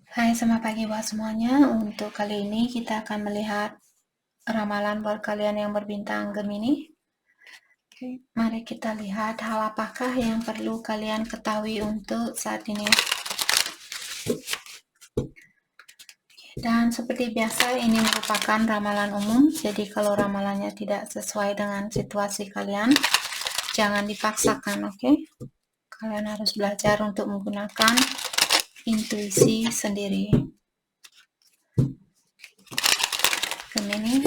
Hai, selamat pagi buat semuanya. Untuk kali ini kita akan melihat ramalan buat kalian yang berbintang Gemini. Oke, mari kita lihat hal apakah yang perlu kalian ketahui untuk saat ini. Dan seperti biasa, ini merupakan ramalan umum. Jadi kalau ramalannya tidak sesuai dengan situasi kalian, jangan dipaksakan, oke? Kalian harus belajar untuk menggunakan intuisi sendiri. Gemini.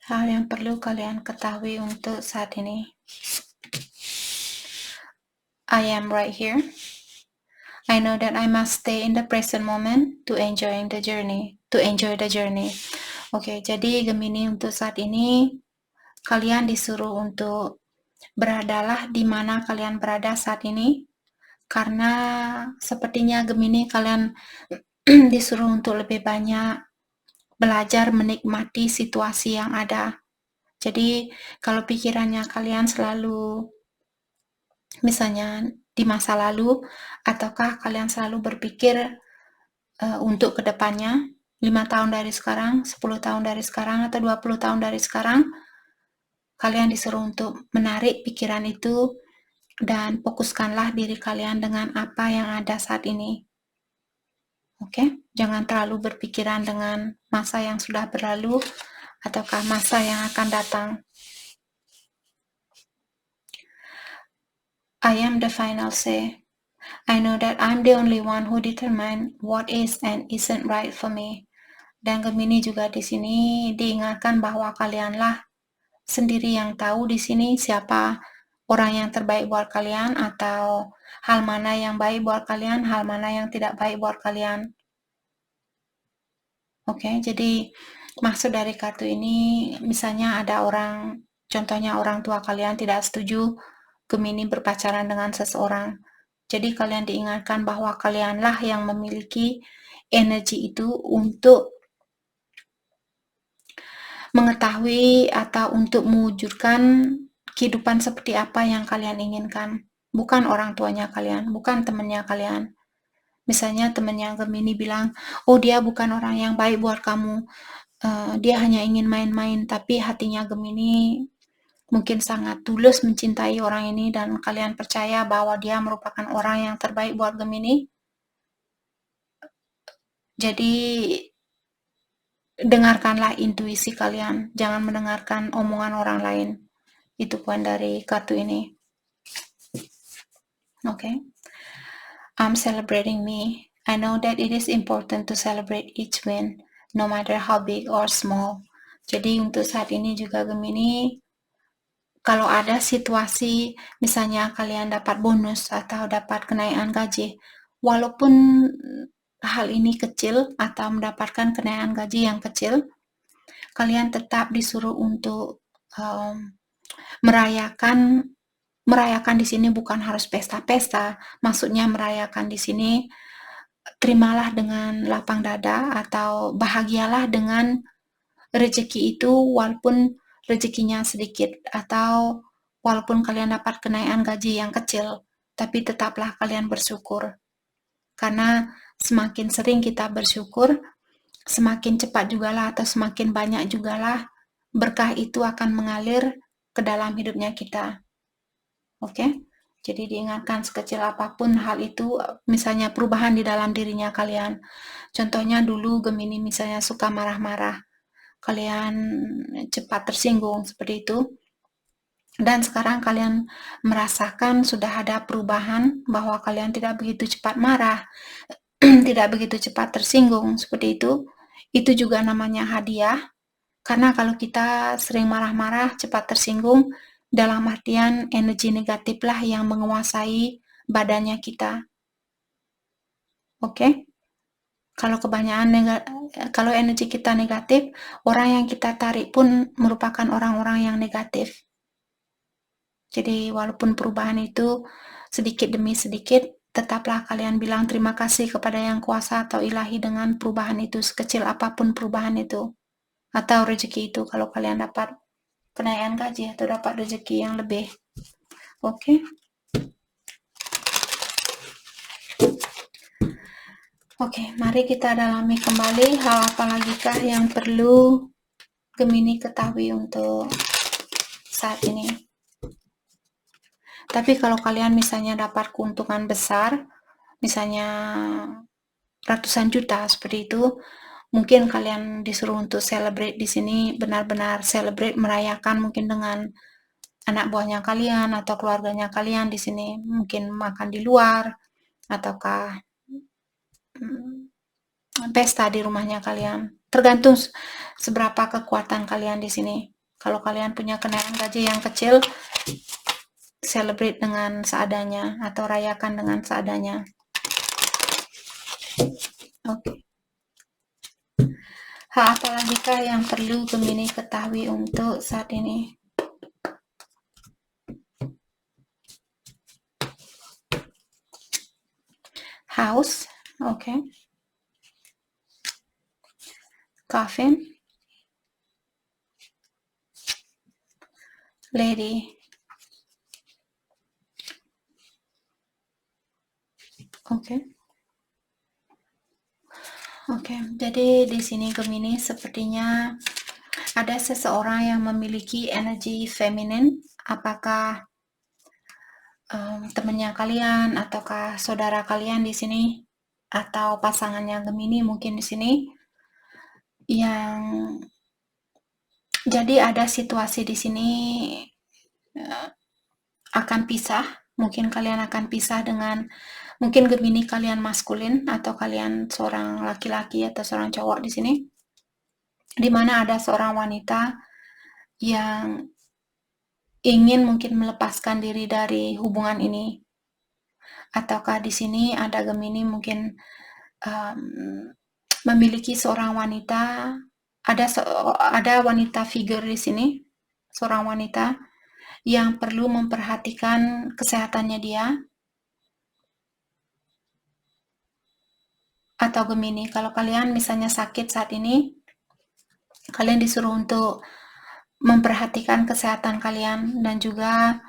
Hal yang perlu kalian ketahui untuk saat ini. I am right here. I know that I must stay in the present moment to enjoy the journey. Oke, jadi Gemini untuk saat ini kalian disuruh untuk beradalah di mana kalian berada saat ini, karena sepertinya Gemini kalian disuruh untuk lebih banyak belajar menikmati situasi yang ada. Jadi kalau pikirannya kalian selalu misalnya di masa lalu, ataukah kalian selalu berpikir untuk kedepannya, 5 tahun dari sekarang, 10 tahun dari sekarang, atau 20 tahun dari sekarang, kalian disuruh untuk menarik pikiran itu dan fokuskanlah diri kalian dengan apa yang ada saat ini. Oke? Jangan terlalu berpikiran dengan masa yang sudah berlalu ataukah masa yang akan datang. I am the final say. I know that I'm the only one who determine what is and isn't right for me. Dan Gemini juga di sini diingatkan bahwa kalianlah sendiri yang tahu di sini siapa orang yang terbaik buat kalian, atau hal mana yang baik buat kalian, hal mana yang tidak baik buat kalian. Oke, jadi maksud dari kartu ini, misalnya ada orang, contohnya orang tua kalian tidak setuju Gemini berpacaran dengan seseorang. Jadi kalian diingatkan bahwa kalianlah yang memiliki energi itu untuk mengetahui atau untuk mewujudkan kehidupan seperti apa yang kalian inginkan. Bukan orang tuanya kalian, bukan temannya kalian. Misalnya temannya Gemini bilang, oh dia bukan orang yang baik buat kamu, dia hanya ingin main-main, tapi hatinya Gemini mungkin sangat tulus mencintai orang ini dan kalian percaya bahwa dia merupakan orang yang terbaik buat Gemini. Jadi dengarkanlah intuisi kalian, jangan mendengarkan omongan orang lain. Itu poin dari kartu ini. Okay. I'm celebrating me. I know that it is important to celebrate each win, no matter how big or small. Jadi untuk saat ini juga Gemini, kalau ada situasi misalnya kalian dapat bonus atau dapat kenaikan gaji, walaupun hal ini kecil atau mendapatkan kenaikan gaji yang kecil, kalian tetap disuruh untuk merayakan di sini bukan harus pesta-pesta. Maksudnya merayakan di sini, terimalah dengan lapang dada atau bahagialah dengan rezeki itu, walaupun rezekinya sedikit atau walaupun kalian dapat kenaikan gaji yang kecil, tapi tetaplah kalian bersyukur. Karena semakin sering kita bersyukur, semakin cepat jugalah atau semakin banyak jugalah berkah itu akan mengalir ke dalam hidupnya kita. Oke? Jadi diingatkan sekecil apapun hal itu, misalnya perubahan di dalam dirinya kalian. Contohnya dulu Gemini misalnya suka marah-marah, kalian cepat tersinggung seperti itu. Dan sekarang kalian merasakan sudah ada perubahan bahwa kalian tidak begitu cepat marah, tidak begitu cepat tersinggung seperti itu. Itu juga namanya hadiah. Karena kalau kita sering marah-marah, cepat tersinggung, dalam artian energi negatiflah yang menguasai badannya kita. Oke? Kalau energi kita negatif, orang yang kita tarik pun merupakan orang-orang yang negatif. Jadi walaupun perubahan itu sedikit demi sedikit, tetaplah kalian bilang terima kasih kepada yang kuasa atau ilahi dengan perubahan itu, sekecil apapun perubahan itu. Atau rezeki itu kalau kalian dapat kenaikan gaji atau dapat rezeki yang lebih. Oke. Oke, mari kita dalami kembali hal apa lagikah yang perlu Gemini ketahui untuk saat ini. Tapi kalau kalian misalnya dapat keuntungan besar, misalnya ratusan juta seperti itu, mungkin kalian disuruh untuk celebrate di sini, benar-benar celebrate, merayakan mungkin dengan anak buahnya kalian atau keluarganya kalian di sini, mungkin makan di luar ataukah pesta di rumahnya kalian. Tergantung seberapa kekuatan kalian di sini. Kalau kalian punya kenaikan gaji yang kecil, celebrate dengan seadanya atau rayakan dengan seadanya. Oke. Hal apa lagikah yang perlu Gemini ketahui untuk saat ini? House, oke. Coffin, lady, oke. Oke, jadi di sini Gemini sepertinya ada seseorang yang memiliki energi feminin. Apakah temannya kalian ataukah saudara kalian di sini atau pasangannya Gemini mungkin di sini yang jadi ada situasi di sini akan pisah. Mungkin kalian akan pisah dengan mungkin Gemini kalian maskulin atau kalian seorang laki-laki atau seorang cowok di sini, di mana ada seorang wanita yang ingin mungkin melepaskan diri dari hubungan ini, ataukah di sini ada Gemini mungkin memiliki seorang wanita, ada wanita figure di sini, seorang wanita yang perlu memperhatikan kesehatannya dia, atau Gemini, kalau kalian misalnya sakit saat ini, kalian disuruh untuk memperhatikan kesehatan kalian, dan juga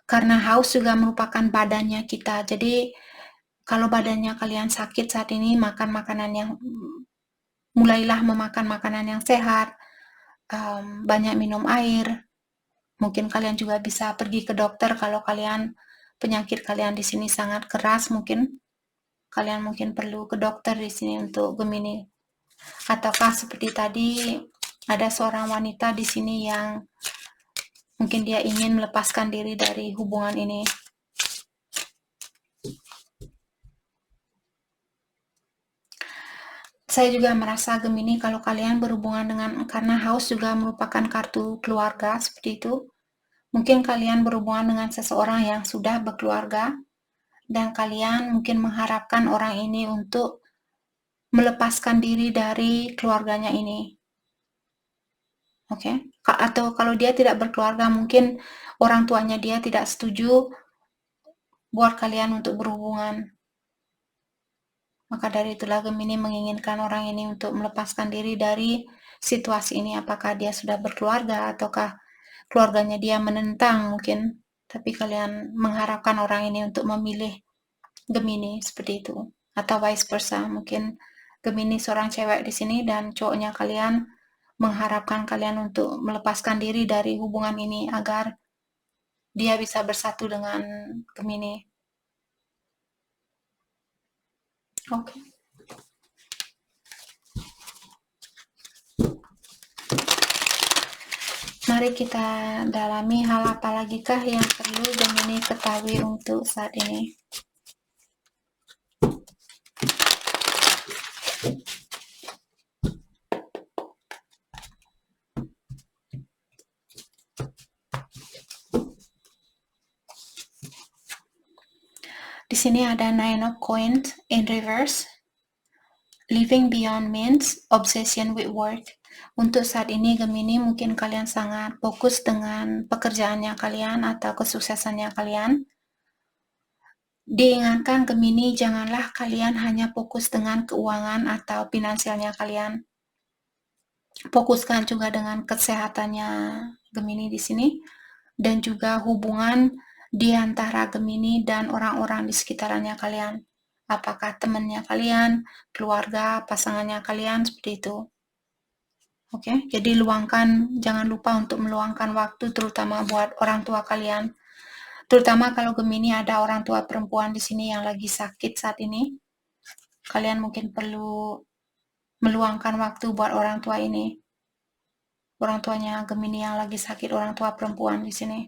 karena haus juga merupakan badannya kita, jadi kalau badannya kalian sakit saat ini, mulailah memakan makanan yang sehat, banyak minum air. Mungkin kalian juga bisa pergi ke dokter kalau penyakit kalian di sini sangat keras, mungkin kalian perlu ke dokter di sini untuk Gemini. Ataukah seperti tadi ada seorang wanita di sini yang mungkin dia ingin melepaskan diri dari hubungan ini. Saya juga merasa Gemini kalau kalian berhubungan karena Haus juga merupakan kartu keluarga seperti itu. Mungkin kalian berhubungan dengan seseorang yang sudah berkeluarga dan kalian mungkin mengharapkan orang ini untuk melepaskan diri dari keluarganya ini. Oke. Atau kalau dia tidak berkeluarga, mungkin orang tuanya dia tidak setuju buat kalian untuk berhubungan. Maka dari itulah Gemini menginginkan orang ini untuk melepaskan diri dari situasi ini. Apakah dia sudah berkeluarga ataukah keluarganya dia menentang mungkin. Tapi kalian mengharapkan orang ini untuk memilih Gemini seperti itu. Atau vice versa. Mungkin Gemini seorang cewek di sini dan cowoknya kalian mengharapkan kalian untuk melepaskan diri dari hubungan ini agar dia bisa bersatu dengan Gemini. Oke. Mari kita dalami hal apa lagikah yang perlu Gemini ketahui untuk saat ini. Di sini ada Nine of Coins in reverse. Living beyond means, obsession with work. Untuk saat ini Gemini mungkin kalian sangat fokus dengan pekerjaannya kalian atau kesuksesannya kalian. Diingatkan Gemini, janganlah kalian hanya fokus dengan keuangan atau finansialnya kalian. Fokuskan juga dengan kesehatannya Gemini di sini dan juga hubungan di antara Gemini dan orang-orang di sekitarnya kalian. Apakah temannya kalian, keluarga, pasangannya kalian, seperti itu. Oke, jadi jangan lupa untuk meluangkan waktu terutama buat orang tua kalian. Terutama kalau Gemini ada orang tua perempuan di sini yang lagi sakit saat ini. Kalian mungkin perlu meluangkan waktu buat orang tua ini. Orang tuanya Gemini yang lagi sakit, orang tua perempuan di sini.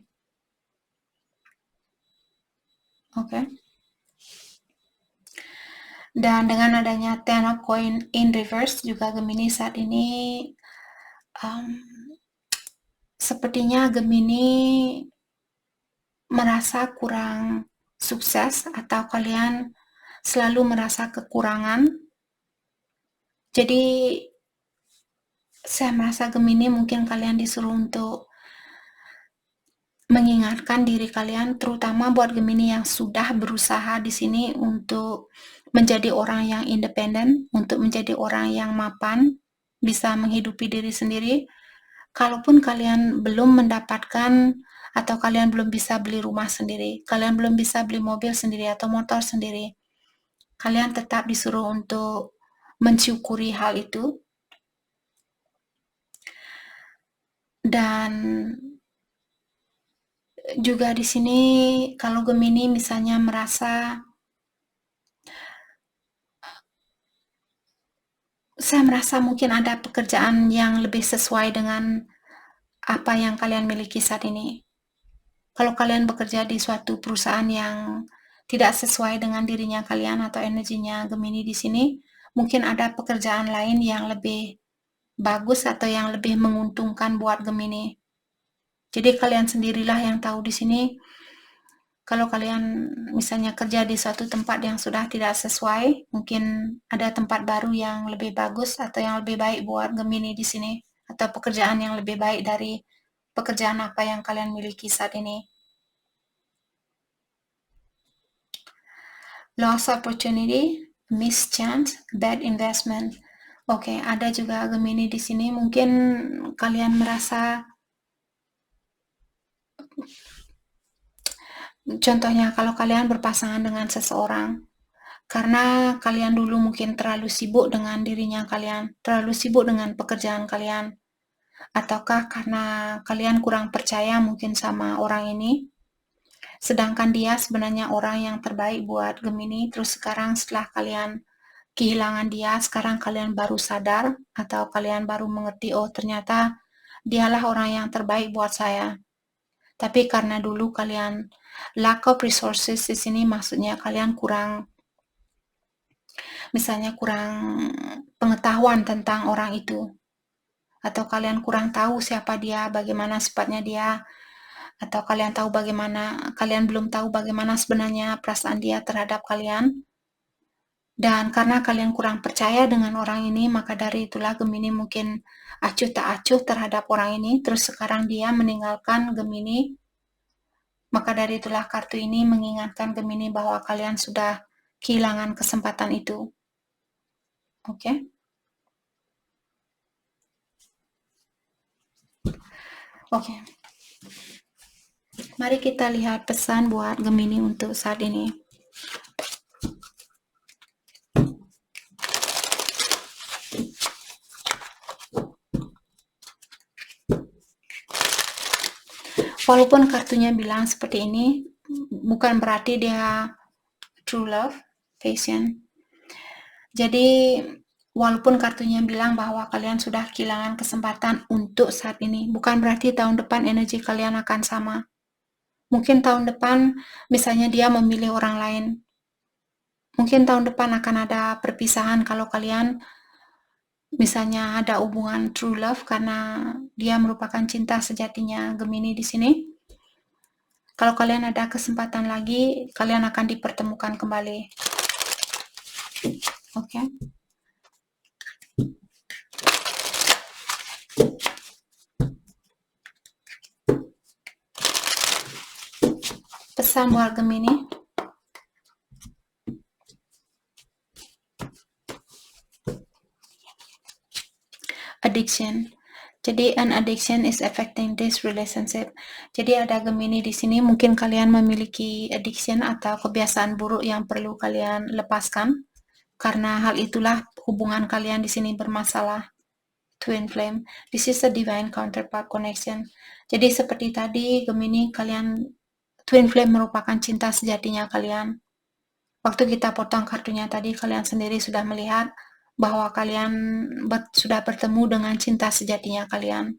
Oke. Dan dengan adanya Ten of Coin in reverse juga Gemini saat ini sepertinya Gemini merasa kurang sukses atau kalian selalu merasa kekurangan. Jadi saya merasa Gemini mungkin kalian disuruh untuk mengingatkan diri kalian, terutama buat Gemini yang sudah berusaha di sini untuk menjadi orang yang independen, untuk menjadi orang yang mapan, bisa menghidupi diri sendiri. Kalaupun kalian belum mendapatkan atau kalian belum bisa beli rumah sendiri, kalian belum bisa beli mobil sendiri atau motor sendiri, kalian tetap disuruh untuk mensyukuri hal itu. Dan juga di sini kalau Gemini misalnya saya merasa mungkin ada pekerjaan yang lebih sesuai dengan apa yang kalian miliki saat ini. Kalau kalian bekerja di suatu perusahaan yang tidak sesuai dengan dirinya kalian atau energinya Gemini di sini, mungkin ada pekerjaan lain yang lebih bagus atau yang lebih menguntungkan buat Gemini. Jadi kalian sendirilah yang tahu di sini. Kalau kalian misalnya kerja di suatu tempat yang sudah tidak sesuai, mungkin ada tempat baru yang lebih bagus atau yang lebih baik buat Gemini di sini, atau pekerjaan yang lebih baik dari pekerjaan apa yang kalian miliki saat ini. Lost opportunity, missed chance, bad investment. Oke, ada juga Gemini di sini. Mungkin kalian merasa, contohnya kalau kalian berpasangan dengan seseorang, karena kalian dulu mungkin terlalu sibuk dengan dirinya kalian, terlalu sibuk dengan pekerjaan kalian, ataukah karena kalian kurang percaya mungkin sama orang ini, sedangkan dia sebenarnya orang yang terbaik buat Gemini, terus sekarang setelah kalian kehilangan dia, sekarang kalian baru sadar atau kalian baru mengerti, oh ternyata dialah orang yang terbaik buat saya. Tapi karena dulu kalian lack of resources di sini, maksudnya kalian misalnya kurang pengetahuan tentang orang itu, atau kalian kurang tahu siapa dia, bagaimana sifatnya dia, atau kalian belum tahu bagaimana sebenarnya perasaan dia terhadap kalian. Dan karena kalian kurang percaya dengan orang ini, maka dari itulah Gemini mungkin acuh tak acuh terhadap orang ini, terus sekarang dia meninggalkan Gemini. Maka dari itulah kartu ini mengingatkan Gemini bahwa kalian sudah kehilangan kesempatan itu. Oke? Oke. Mari kita lihat pesan buat Gemini untuk saat ini. Walaupun kartunya bilang seperti ini, bukan berarti dia true love, passion. Jadi, walaupun kartunya bilang bahwa kalian sudah kehilangan kesempatan untuk saat ini, bukan berarti tahun depan energi kalian akan sama. Mungkin tahun depan, misalnya dia memilih orang lain. Mungkin tahun depan akan ada perpisahan kalau kalian misalnya ada hubungan true love karena dia merupakan cinta sejatinya Gemini di sini. Kalau kalian ada kesempatan lagi, kalian akan dipertemukan kembali. Oke. Pesan buat Gemini. Addiction. Jadi an addiction is affecting this relationship. Jadi ada Gemini di sini, mungkin kalian memiliki addiction atau kebiasaan buruk yang perlu kalian lepaskan. Karena hal itulah hubungan kalian di sini bermasalah. Twin flame. This is a divine counterpart connection. Jadi seperti tadi Gemini, kalian twin flame merupakan cinta sejatinya kalian. Waktu kita potong kartunya tadi, kalian sendiri sudah melihat bahwa kalian sudah bertemu dengan cinta sejatinya kalian.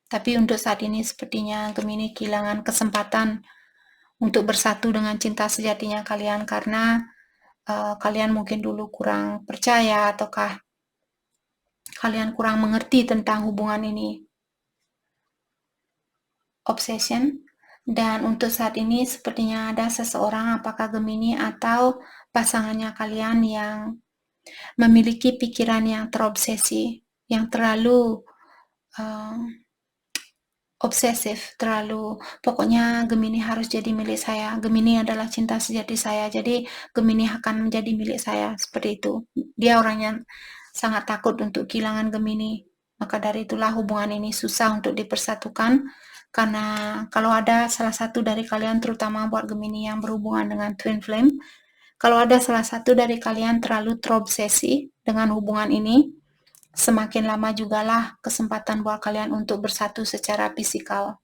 Tapi untuk saat ini sepertinya Gemini kehilangan kesempatan untuk bersatu dengan cinta sejatinya kalian karena kalian mungkin dulu kurang percaya ataukah kalian kurang mengerti tentang hubungan ini. Obsession. Dan untuk saat ini sepertinya ada seseorang, apakah Gemini atau pasangannya kalian, yang memiliki pikiran yang terobsesi, yang terlalu obsesif, terlalu pokoknya Gemini harus jadi milik saya, Gemini adalah cinta sejati saya, jadi Gemini akan menjadi milik saya, seperti itu. Dia orang yang sangat takut untuk kehilangan Gemini, maka dari itulah hubungan ini susah untuk dipersatukan, karena kalau ada salah satu dari kalian, terutama buat Gemini yang berhubungan dengan twin flame, kalau ada salah satu dari kalian terlalu terobsesi dengan hubungan ini, semakin lama jugalah kesempatan buat kalian untuk bersatu secara fisikal.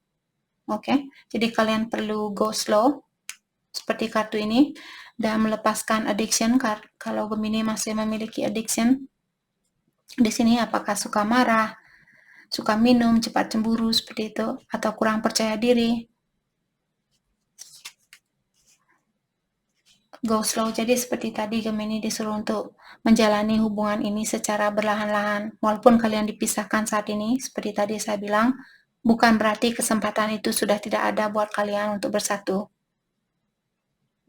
Oke, jadi kalian perlu go slow, seperti kartu ini, dan melepaskan addiction. Kalau Gemini masih memiliki addiction, di sini apakah suka marah, suka minum, cepat cemburu, seperti itu, atau kurang percaya diri. Go slow. Jadi seperti tadi Gemini disuruh untuk menjalani hubungan ini secara berlahan-lahan. Walaupun kalian dipisahkan saat ini, seperti tadi saya bilang, bukan berarti kesempatan itu sudah tidak ada buat kalian untuk bersatu.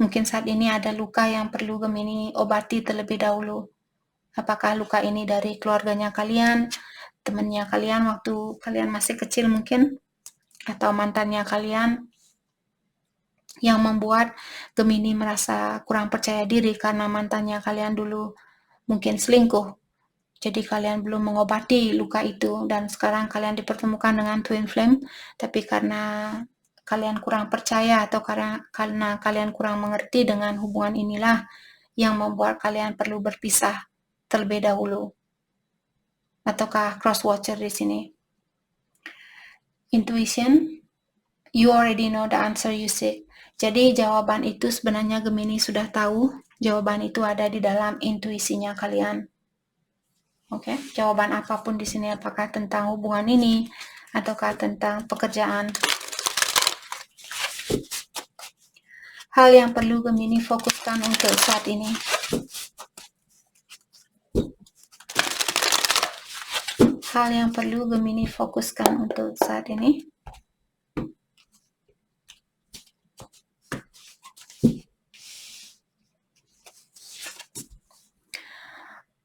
Mungkin saat ini ada luka yang perlu Gemini obati terlebih dahulu. Apakah luka ini dari keluarganya kalian, temannya kalian waktu kalian masih kecil mungkin, atau mantannya kalian, yang membuat Gemini merasa kurang percaya diri karena mantannya kalian dulu mungkin selingkuh. Jadi kalian belum mengobati luka itu, dan sekarang kalian dipertemukan dengan twin flame, tapi karena kalian kurang percaya atau karena kalian kurang mengerti dengan hubungan inilah yang membuat kalian perlu berpisah terlebih dahulu. Ataukah cross watcher di sini? Intuition, you already know the answer you seek. Jadi jawaban itu sebenarnya Gemini sudah tahu. Jawaban itu ada di dalam intuisinya kalian. Oke, jawaban apapun di sini, apakah tentang hubungan ini ataukah tentang pekerjaan. Hal yang perlu Gemini fokuskan untuk saat ini. Hal yang perlu Gemini fokuskan untuk saat ini.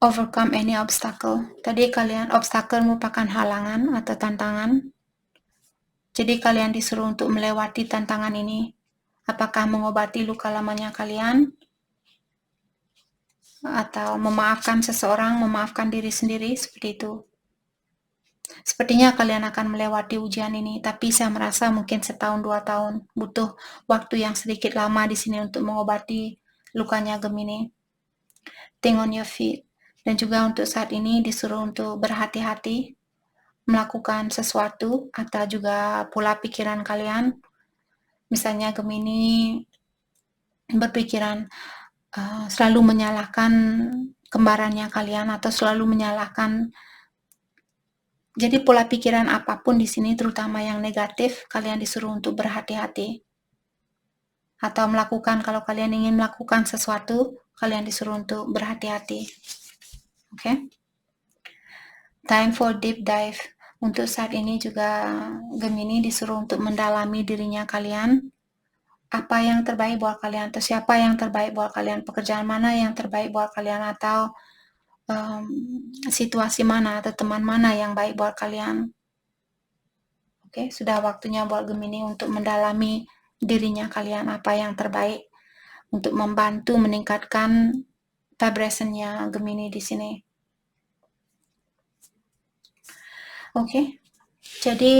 Overcome any obstacle. Tadi kalian, obstacle merupakan halangan atau tantangan. Jadi kalian disuruh untuk melewati tantangan ini. Apakah mengobati luka lamanya kalian, atau memaafkan seseorang, memaafkan diri sendiri, seperti itu. Sepertinya kalian akan melewati ujian ini, tapi saya merasa mungkin 1-2 tahun. Butuh waktu yang sedikit lama di sini untuk mengobati lukanya Gemini. Think on your feet. Dan juga untuk saat ini disuruh untuk berhati-hati melakukan sesuatu, atau juga pola pikiran kalian. Misalnya Gemini berpikiran selalu menyalahkan kembarannya kalian, atau selalu menyalahkan. Jadi pola pikiran apapun di sini, terutama yang negatif, kalian disuruh untuk berhati-hati. Atau melakukan, kalau kalian ingin melakukan sesuatu, kalian disuruh untuk berhati-hati. Oke? Time for deep dive. Untuk saat ini juga Gemini disuruh untuk mendalami dirinya kalian. Apa yang terbaik buat kalian, atau siapa yang terbaik buat kalian, pekerjaan mana yang terbaik buat kalian, atau situasi mana atau teman mana yang baik buat kalian. Oke, sudah waktunya buat Gemini untuk mendalami dirinya kalian, apa yang terbaik untuk membantu meningkatkan vibration-nya Gemini di sini. Oke, jadi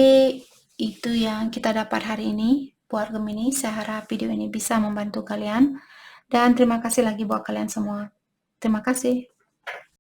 itu yang kita dapat hari ini buat Gemini. Saya harap video ini bisa membantu kalian dan terima kasih lagi buat kalian semua. Terima kasih.